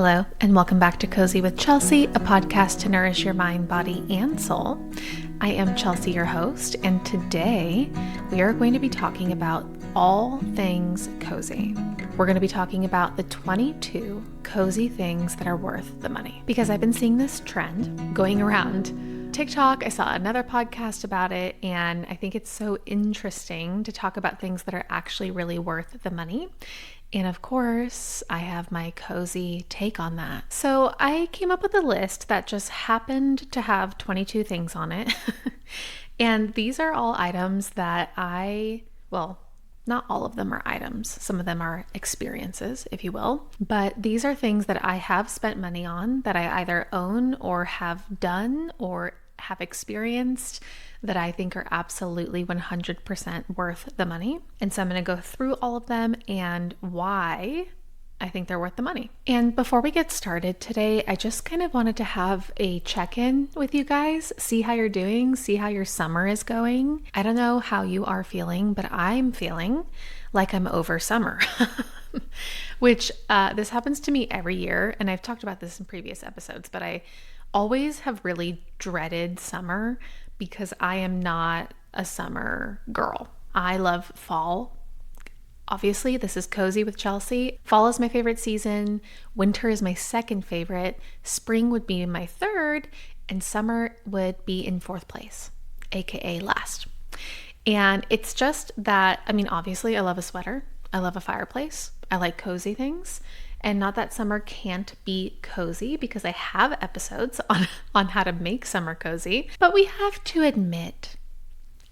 Hello, and welcome back to Cozy with Chelsea, a podcast to nourish your mind, body, and soul. I am Chelsea, your host, and today we are going to be talking about all things cozy. We're going to be talking about the 22 cozy things that are worth the money, because I've been seeing this trend going around TikTok. I saw another podcast about it, and I think it's so interesting to talk about things that are actually really worth the money. And of course, I have my cozy take on that. So I came up with a list that just happened to have 22 things on it. And these are all items that not all of them are items. Some of them are experiences, if you will. But these are things that I have spent money on, that I either own or have done or have experienced, that I think are absolutely 100% worth the money. And so I'm going to go through all of them and why I think they're worth the money. And before we get started today, I just kind of wanted to have a check-in with you guys, see how you're doing, see how your summer is going. I don't know how you are feeling, but I'm feeling like I'm over summer, which this happens to me every year. And I've talked about this in previous episodes, but I always have really dreaded summer because I am not a summer girl. I love fall. Obviously, this is Cozy with Chelsea. Fall is my favorite season. Winter is my second favorite. Spring would be my third, and summer would be in fourth place, aka last. And it's just that, obviously I love a sweater. I love a fireplace. I like cozy things. And not that summer can't be cozy, because I have episodes on how to make summer cozy, but we have to admit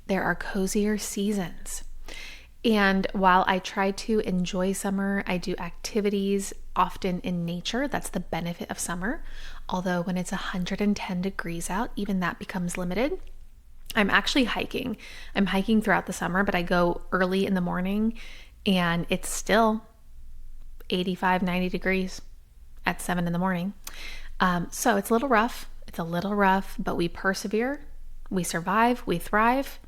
there are cozier seasons. And while I try to enjoy summer, I do activities often in nature. That's the benefit of summer. Although when it's 110 degrees out, even that becomes limited. I'm actually hiking. I'm hiking throughout the summer, but I go early in the morning and it's still 85, 90 degrees at 7 in the morning. So it's a little rough. But we persevere, we survive, we thrive,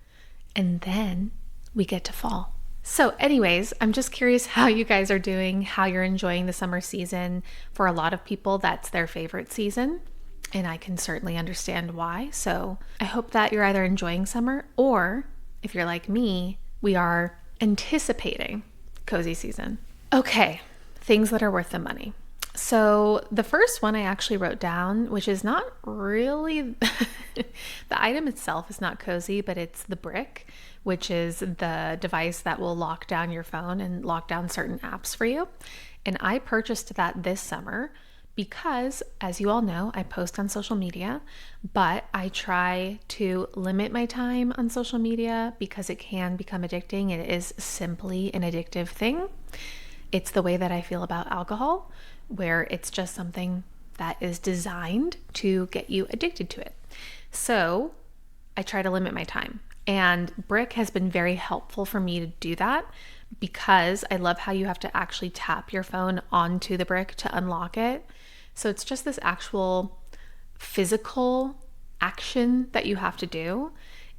and then we get to fall. So anyways, I'm just curious how you guys are doing, how you're enjoying the summer season. For a lot of people, that's their favorite season, and I can certainly understand why. So I hope that you're either enjoying summer, or if you're like me, we are anticipating cozy season. Okay. Things that are worth the money. So the first one I actually wrote down, which is not really, the item itself is not cozy, but it's the brick, which is the device that will lock down your phone and lock down certain apps for you. And I purchased that this summer because, as you all know, I post on social media, but I try to limit my time on social media because it can become addicting. It is simply an addictive thing. It's the way that I feel about alcohol, where it's just something that is designed to get you addicted to it. So I try to limit my time. And Brick has been very helpful for me to do that, because I love how you have to actually tap your phone onto the brick to unlock it. So it's just this actual physical action that you have to do.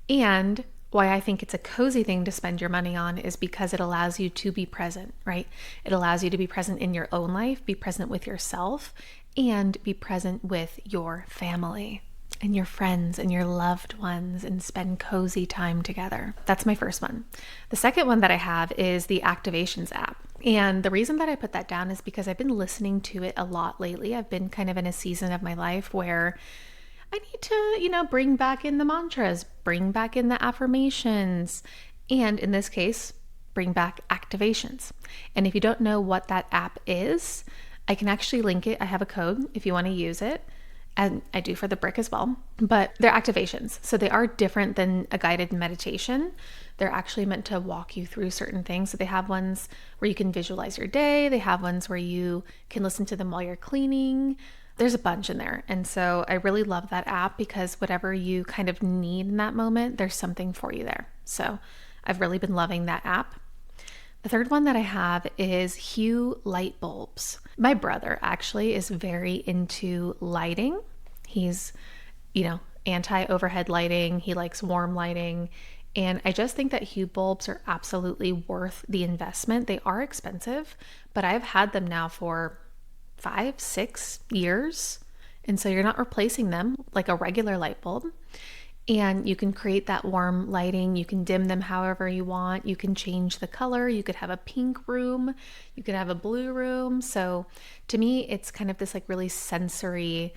And why I think it's a cozy thing to spend your money on is because it allows you to be present, right? It allows you to be present in your own life, be present with yourself, and be present with your family and your friends and your loved ones, and spend cozy time together. That's my first one. The second one that I have is the Activations app. And the reason that I put that down is because I've been listening to it a lot lately. I've been kind of in a season of my life where I need to, bring back in the mantras, bring back in the affirmations, and in this case, bring back activations. And if you don't know what that app is, I can actually link it. I have a code if you want to use it, and I do for the brick as well. But they're activations, so they are different than a guided meditation. They're actually meant to walk you through certain things. So they have ones where you can visualize your day. They have ones where you can listen to them while you're cleaning. There's a bunch in there. And so I really love that app, because whatever you kind of need in that moment, there's something for you there. So I've really been loving that app. The third one that I have is Hue light bulbs. My brother actually is very into lighting. He's, anti-overhead lighting. He likes warm lighting. And I just think that Hue bulbs are absolutely worth the investment. They are expensive, but I've had them now for 5, 6 years. And so you're not replacing them like a regular light bulb. And you can create that warm lighting. You can dim them however you want. You can change the color. You could have a pink room. You could have a blue room. So to me, it's kind of this like really sensory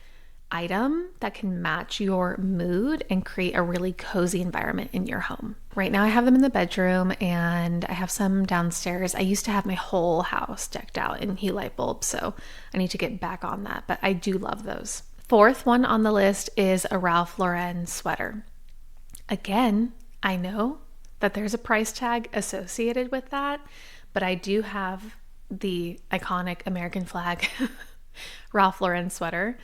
item that can match your mood and create a really cozy environment in your home. Right now I have them in the bedroom and I have some downstairs. I used to have my whole house decked out in hue light bulbs, so I need to get back on that, but I do love those. Fourth one on the list is a Ralph Lauren sweater. Again, I know that there's a price tag associated with that, but I do have the iconic American flag Ralph Lauren sweater.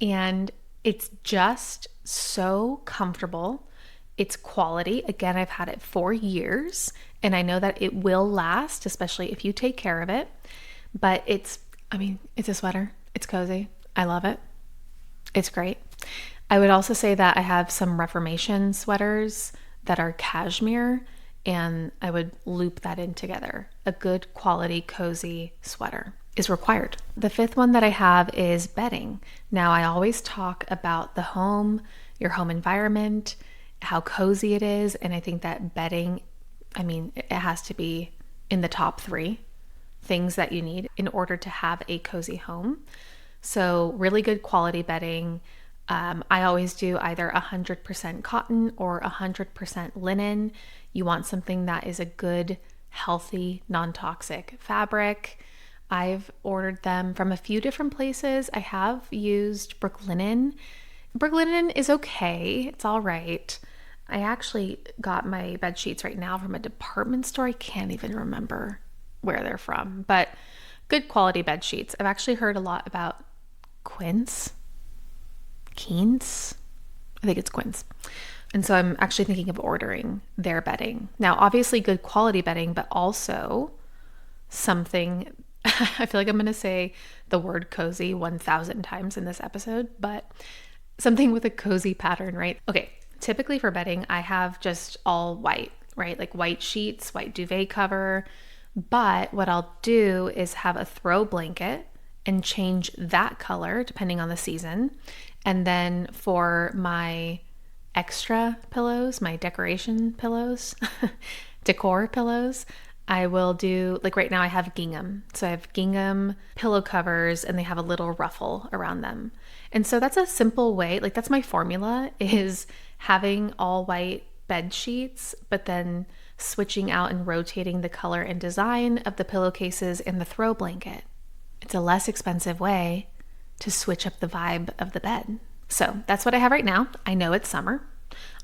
And it's just so comfortable. It's quality. Again, I've had it for years and I know that it will last, especially if you take care of it. But it's a sweater. It's cozy. I love it. It's great. I would also say that I have some Reformation sweaters that are cashmere and I would loop that in together. A good quality, cozy sweater is required. The fifth one that I have is bedding. Now, I always talk about the home, your home environment, how cozy it is. And I think that bedding, it has to be in the top 3 things that you need in order to have a cozy home. So really good quality bedding. I always do either 100% cotton or 100% linen. You want something that is a good, healthy, non-toxic fabric. I've ordered them from a few different places. I have used Brooklinen. Brooklinen is okay. It's all right. I actually got my bed sheets right now from a department store. I can't even remember where they're from, but good quality bed sheets. I've actually heard a lot about Quince. I think it's Quince. And so I'm actually thinking of ordering their bedding. Now, obviously good quality bedding, but also something, I feel like I'm going to say the word cozy 1,000 times in this episode, but something with a cozy pattern, right? Okay, typically for bedding, I have just all white, right? Like white sheets, white duvet cover. But what I'll do is have a throw blanket and change that color depending on the season. And then for my extra pillows, my decoration pillows, decor pillows, I will do, like right now I have gingham. So I have gingham pillow covers and they have a little ruffle around them. And so that's a simple way, like that's my formula, is having all white bed sheets, but then switching out and rotating the color and design of the pillowcases and the throw blanket. It's a less expensive way to switch up the vibe of the bed. So that's what I have right now. I know it's summer.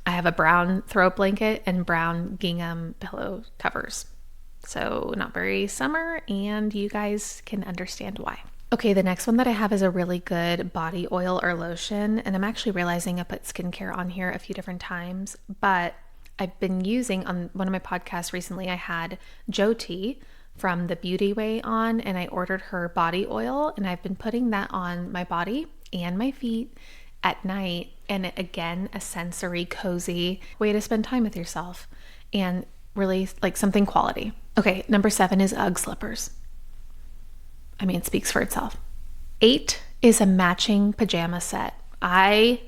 I have a brown throw blanket and brown gingham pillow covers. So not very summer, and you guys can understand why. Okay, the next one that I have is a really good body oil or lotion. And I'm actually realizing I put skincare on here a few different times, but I've been using, on one of my podcasts recently, I had Jyoti from The Beauty Way on, and I ordered her body oil, and I've been putting that on my body and my feet at night. And again, a sensory, cozy way to spend time with yourself and really like something quality. Okay, number 7 is Ugg slippers. It speaks for itself. 8 is a matching pajama set. I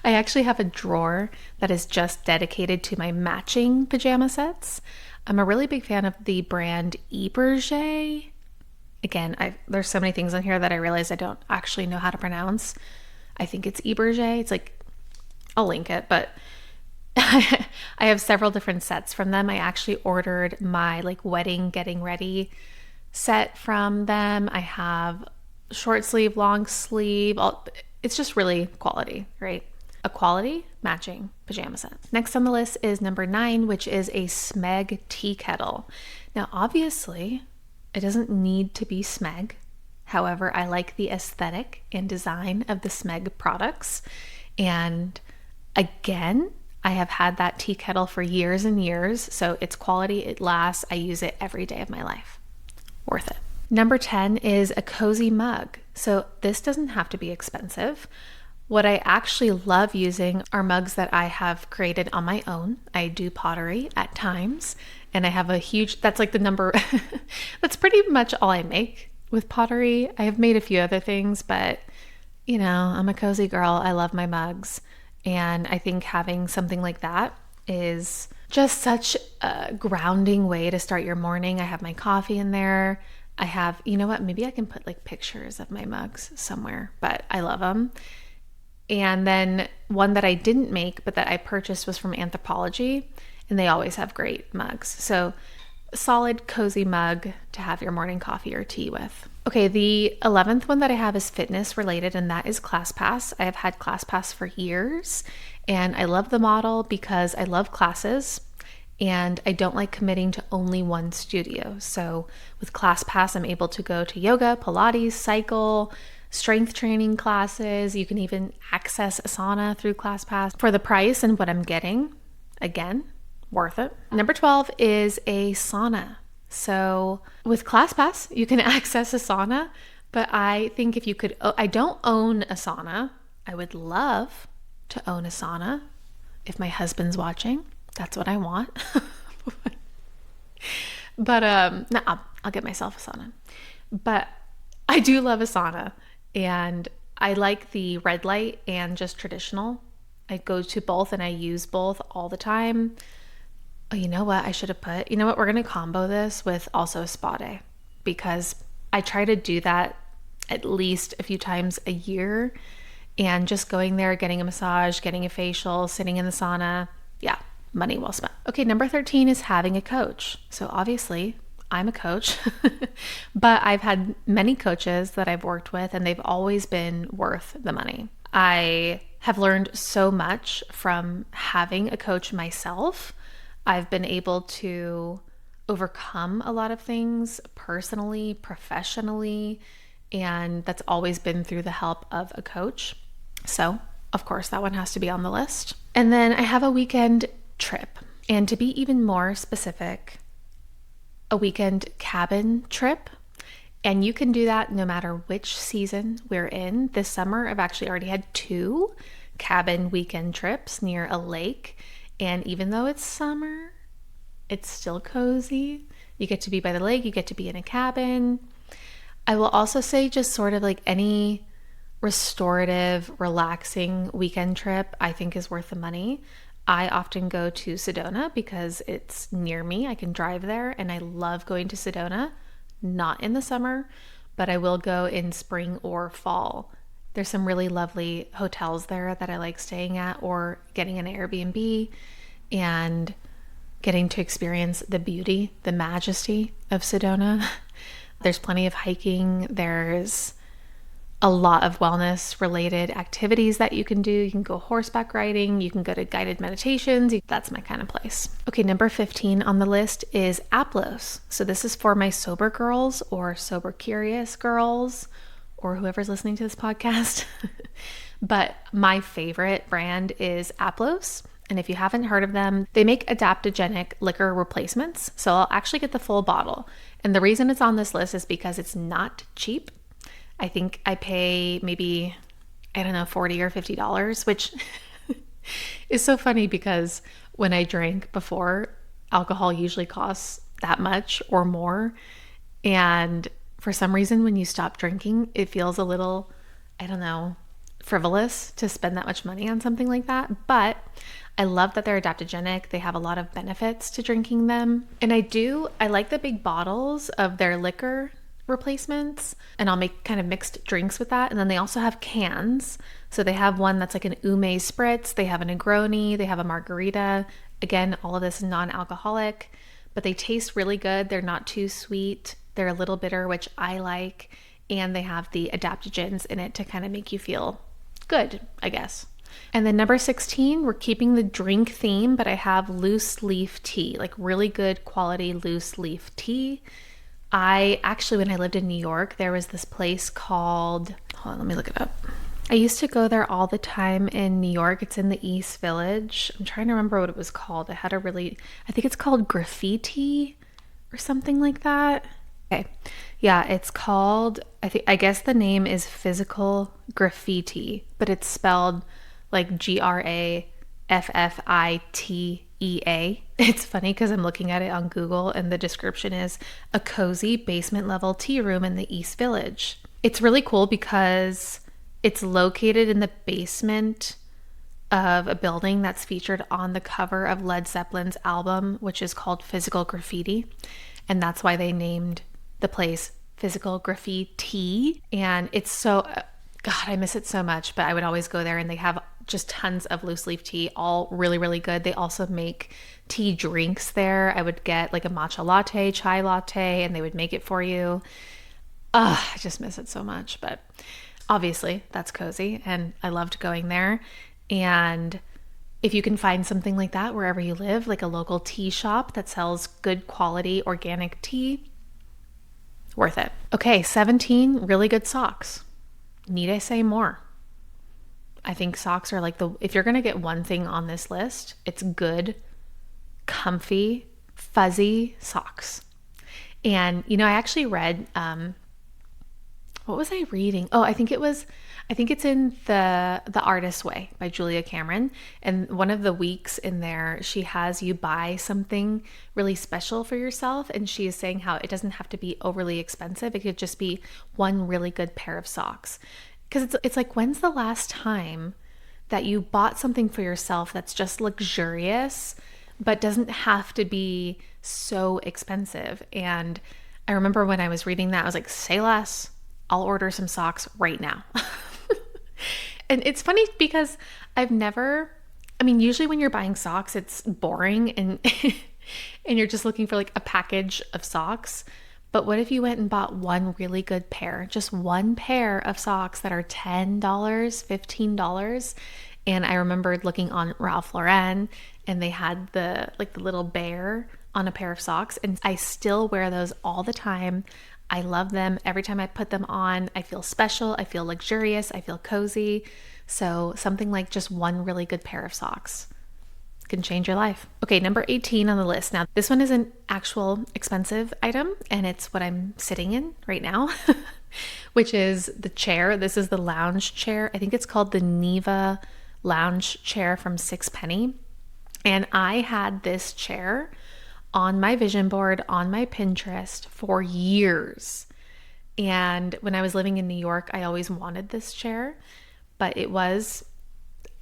actually have a drawer that is just dedicated to my matching pajama sets. I'm a really big fan of the brand Eberjey. Again, there's so many things on here that I realize I don't actually know how to pronounce. I think it's Eberjey. It's like, I'll link it, but I have several different sets from them. I actually ordered my like wedding getting ready set from them. I have short sleeve, long sleeve. It's just really quality, right? A quality matching pajama set. Next on the list is number 9, which is a Smeg tea kettle. Now, obviously, it doesn't need to be Smeg. However, I like the aesthetic and design of the Smeg products. And again, I have had that tea kettle for years and years, so it's quality, it lasts. I use it every day of my life. Worth it. Number 10 is a cozy mug. So this doesn't have to be expensive. What I actually love using are mugs that I have created on my own. I do pottery at times, And I have a huge, that's like the number, that's pretty much all I make with pottery. I have made a few other things, but you know, I'm a cozy girl. I love my mugs. And I think having something like that is just such a grounding way to start your morning. I have my coffee in there. I have, you know what, maybe I can put like pictures of my mugs somewhere, but I love them. And then one that I didn't make, but that I purchased was from Anthropologie, and they always have great mugs. So solid, cozy mug to have your morning coffee or tea with. Okay, the 11th one that I have is fitness related, and that is ClassPass. I have had ClassPass for years, and I love the model because I love classes, and I don't like committing to only one studio. So with ClassPass, I'm able to go to yoga, Pilates, cycle, strength training classes. You can even access a sauna through ClassPass for the price and what I'm getting. Again, worth it. Number 12 is a sauna. So with ClassPass, you can access a sauna, but I think if you could, I don't own a sauna. I would love to own a sauna. If my husband's watching, that's what I want. But no, I'll get myself a sauna. But I do love a sauna. And I like the red light and just traditional. I go to both and I use both all the time. Oh, you know what? I should have put, you know what? We're going to combo this with also a spa day, because I try to do that at least a few times a year, and just going there, getting a massage, getting a facial, sitting in the sauna. Yeah, money well spent. Okay, number 13 is having a coach. So obviously I'm a coach, but I've had many coaches that I've worked with, and they've always been worth the money. I have learned so much from having a coach myself. I've been able to overcome a lot of things personally, professionally, and that's always been through the help of a coach. So, of course, that one has to be on the list. And then I have a weekend trip. And to be even more specific, a weekend cabin trip. And you can do that no matter which season we're in. This summer, I've actually already had 2 cabin weekend trips near a lake. And even though it's summer, it's still cozy. You get to be by the lake, you get to be in a cabin. I will also say just sort of like any restorative, relaxing weekend trip, I think is worth the money. I often go to Sedona because it's near me. I can drive there, and I love going to Sedona, not in the summer, but I will go in spring or fall. There's some really lovely hotels there that I like staying at, or getting an Airbnb and getting to experience the beauty, the majesty of Sedona. There's plenty of hiking. There's a lot of wellness related activities that you can do. You can go horseback riding, you can go to guided meditations. That's my kind of place. Okay, number 15 on the list is Aplos. So this is for my sober girls or sober curious girls, or whoever's listening to this podcast. But my favorite brand is Aplos. And if you haven't heard of them, they make adaptogenic liquor replacements. So I'll actually get the full bottle. And the reason it's on this list is because it's not cheap. I think I pay maybe, I don't know, $40 or $50, which is so funny because when I drank before, alcohol usually costs that much or more. And for some reason, when you stop drinking, it feels a little, I don't know, frivolous to spend that much money on something like that. But I love that they're adaptogenic. They have a lot of benefits to drinking them. And I like the big bottles of their liquor replacements, and I'll make kind of mixed drinks with that. And then they also have cans. So they have one that's like an ume spritz, they have a Negroni, they have a margarita. Again, all of this is non-alcoholic, but they taste really good. They're not too sweet. They're a little bitter, which I like. And they have the adaptogens in it to kind of make you feel good, I guess. And then number 16, we're keeping the drink theme, but I have loose leaf tea, like really good quality loose leaf tea. When I lived in New York, there was this place called, hold on, let me look it up. I used to go there all the time in New York. It's in the East Village. I'm trying to remember what it was called. I think it's called Graffiti or something like that. Okay. Yeah, it's called, I guess the name is Physical Graffitea, but it's spelled like Graffiti. It's funny because I'm looking at it on Google and the description is a cozy basement level tea room in the East Village. It's really cool because it's located in the basement of a building that's featured on the cover of Led Zeppelin's album, which is called Physical Graffitea. And that's why they named the place Physical Graffitea. And it's so, God, I miss it so much, but I would always go there and they have just tons of loose leaf tea, all really, really good. They also make tea drinks there. I would get like a matcha latte, chai latte, and they would make it for you. I just miss it so much, but obviously that's cozy and I loved going there. And if you can find something like that wherever you live, like a local tea shop that sells good quality organic tea, worth it. Okay, 17 really good socks. Need I say more? I think socks are like if you're going to get one thing on this list, it's good, comfy, fuzzy socks. And, you know, I actually read, what was I reading? Oh, I think it's in The Artist's Way by Julia Cameron. And one of the weeks in there, she has you buy something really special for yourself. And she is saying how it doesn't have to be overly expensive. It could just be one really good pair of socks. Because it's like, when's the last time that you bought something for yourself that's just luxurious, but doesn't have to be so expensive? And I remember when I was reading that, I was like, say less. I'll order some socks right now. And it's funny because usually when you're buying socks, it's boring and and you're just looking for like a package of socks. But what if you went and bought one really good pair, just one pair of socks that are $10, $15? And I remembered looking on Ralph Lauren and they had the little bear on a pair of socks. And I still wear those all the time. I love them. Every time I put them on, I feel special. I feel luxurious. I feel cozy. So something like just one really good pair of socks can change your life. Okay, number 18 on the list. Now, this one is an actual expensive item, and it's what I'm sitting in right now, which is the chair. This is the lounge chair. I think it's called the Neva lounge chair from Sixpenny. And I had this chair on my vision board, on my Pinterest for years. And when I was living in New York, I always wanted this chair, but it was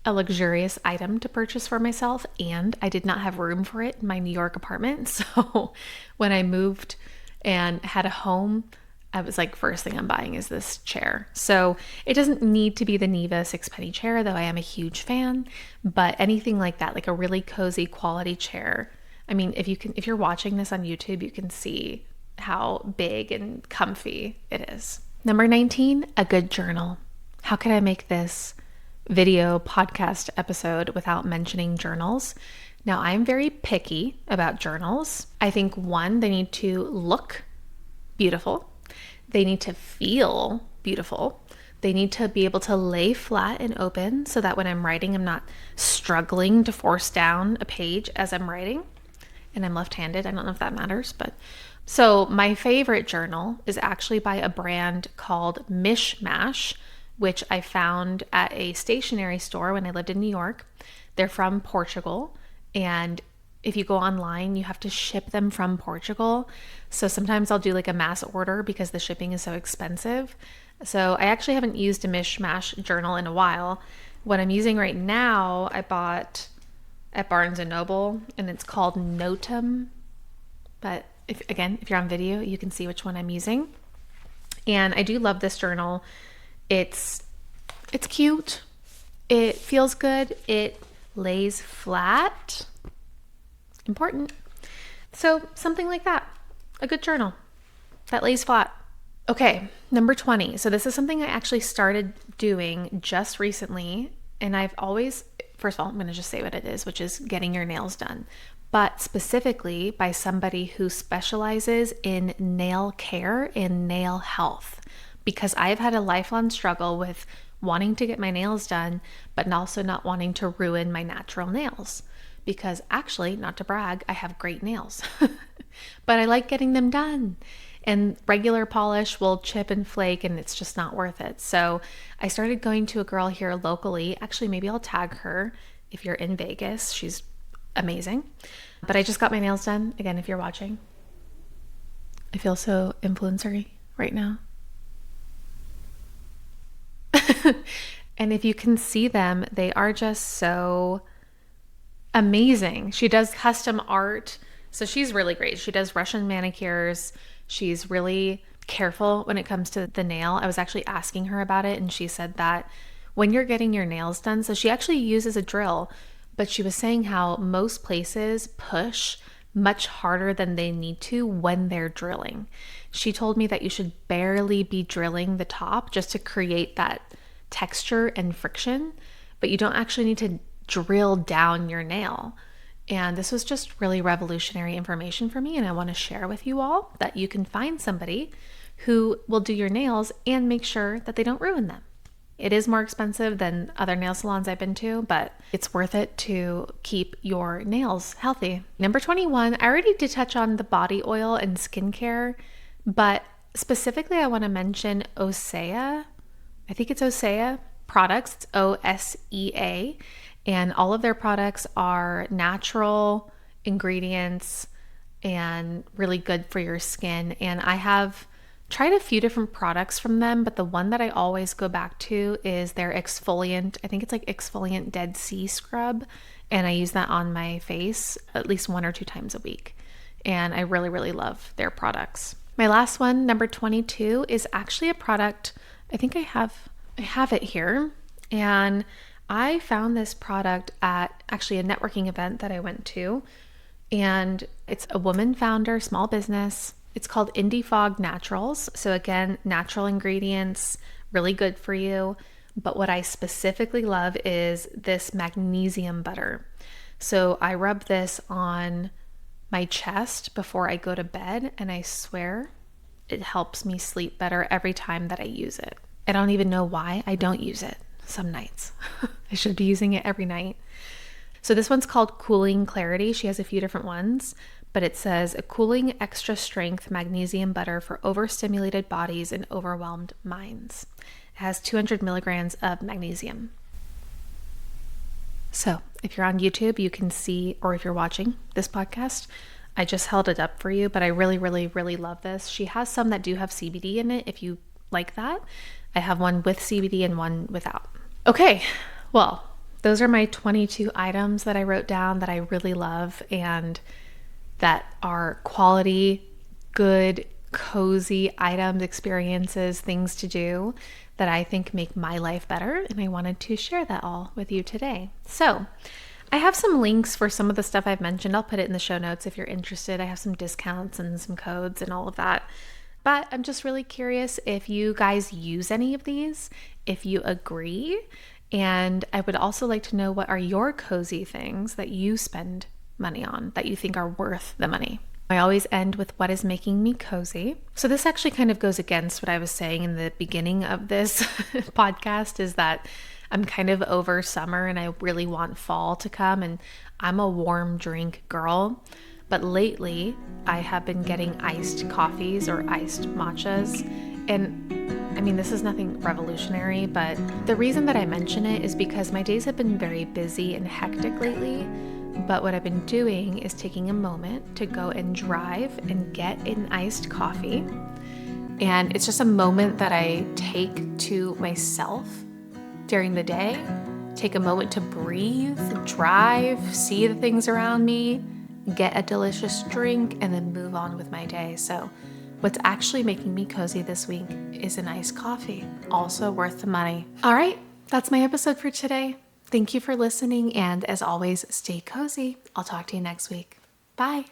a luxurious item to purchase for myself, and I did not have room for it in my New York apartment. So when I moved and had a home, I was like, first thing I'm buying is this chair. So it doesn't need to be the Neva Sixpenny chair, though I am a huge fan, but anything like that, like a really cozy quality chair. I mean, if you're watching this on YouTube, you can see how big and comfy it is. Number 19, a good journal. How can I make this video podcast episode without mentioning journals? Now, I'm very picky about journals. I think one, they need to look beautiful. They need to feel beautiful. They need to be able to lay flat and open so that when I'm writing, I'm not struggling to force down a page as I'm writing. And I'm left-handed. I don't know if that matters, but so my favorite journal is actually by a brand called Mish Mash, which I found at a stationery store when I lived in New York. They're from Portugal, and if you go online, you have to ship them from Portugal. So sometimes I'll do like a mass order because the shipping is so expensive. So I actually haven't used a Mish Mash journal in a while. What I'm using right now, I bought at Barnes & Noble, and it's called Notem. But if you're on video, you can see which one I'm using. And I do love this journal. It's cute. It feels good. It lays flat. Important. So something like that. A good journal that lays flat. Okay, number 20. So this is something I actually started doing just recently. And I've always, first of all, I'm going to just say what it is, which is getting your nails done. But specifically by somebody who specializes in nail care and nail health. Because I've had a lifelong struggle with wanting to get my nails done, but also not wanting to ruin my natural nails. Because actually, not to brag, I have great nails. But I like getting them done. And regular polish will chip and flake, and it's just not worth it. So I started going to a girl here locally. Actually, maybe I'll tag her if you're in Vegas. She's amazing. But I just got my nails done. Again, if you're watching, I feel so influencery right now. And if you can see them, they are just so amazing. She does custom art. So she's really great. She does Russian manicures. She's really careful when it comes to the nail. I was actually asking her about it, and she said that when you're getting your nails done, so she actually uses a drill, but she was saying how most places push much harder than they need to when they're drilling. She told me that you should barely be drilling the top just to create that texture and friction, but you don't actually need to drill down your nail. And this was just really revolutionary information for me, and I want to share with you all that you can find somebody who will do your nails and make sure that they don't ruin them. It is more expensive than other nail salons I've been to, but it's worth it to keep your nails healthy. Number 21, I already did touch on the body oil and skincare, but specifically I want to mention Osea. I think it's Osea products. It's Osea. And all of their products are natural ingredients and really good for your skin. And I have tried a few different products from them, but the one that I always go back to is their exfoliant. I think it's like exfoliant Dead Sea scrub. And I use that on my face at least 1 or 2 times a week. And I really, really love their products. My last one, number 22, is actually a product. I think I have it here. And I found this product at actually a networking event that I went to. And it's a woman founder, small business. It's called Indie Fog Naturals. So again, natural ingredients, really good for you. But what I specifically love is this magnesium butter. So I rub this on my chest before I go to bed, and I swear it helps me sleep better every time that I use it. I don't even know why I don't use it some nights. I should be using it every night. So this one's called Cooling Clarity. She has a few different ones, but it says a cooling extra strength magnesium butter for overstimulated bodies and overwhelmed minds. It has 200 milligrams of magnesium. So if you're on YouTube, you can see, or if you're watching this podcast, I just held it up for you, but I really, really, really love this. She has some that do have CBD in it if you like that. I have one with CBD and one without. Okay, well, those are my 22 items that I wrote down that I really love and that are quality, good, cozy items, experiences, things to do that I think make my life better. And I wanted to share that all with you today. So I have some links for some of the stuff I've mentioned. I'll put it in the show notes if you're interested. I have some discounts and some codes and all of that. But I'm just really curious if you guys use any of these, if you agree. And I would also like to know, what are your cozy things that you spend money on that you think are worth the money? I always end with what is making me cozy. So this actually kind of goes against what I was saying in the beginning of this podcast, is that I'm kind of over summer and I really want fall to come, and I'm a warm drink girl. But lately, I have been getting iced coffees or iced matchas. And I mean, this is nothing revolutionary, but the reason that I mention it is because my days have been very busy and hectic lately. But what I've been doing is taking a moment to go and drive and get an iced coffee. And it's just a moment that I take to myself during the day. Take a moment to breathe, drive, see the things around me, get a delicious drink, and then move on with my day. So what's actually making me cozy this week is an iced coffee, also worth the money. All right, that's my episode for today. Thank you for listening, and as always, stay cozy. I'll talk to you next week. Bye.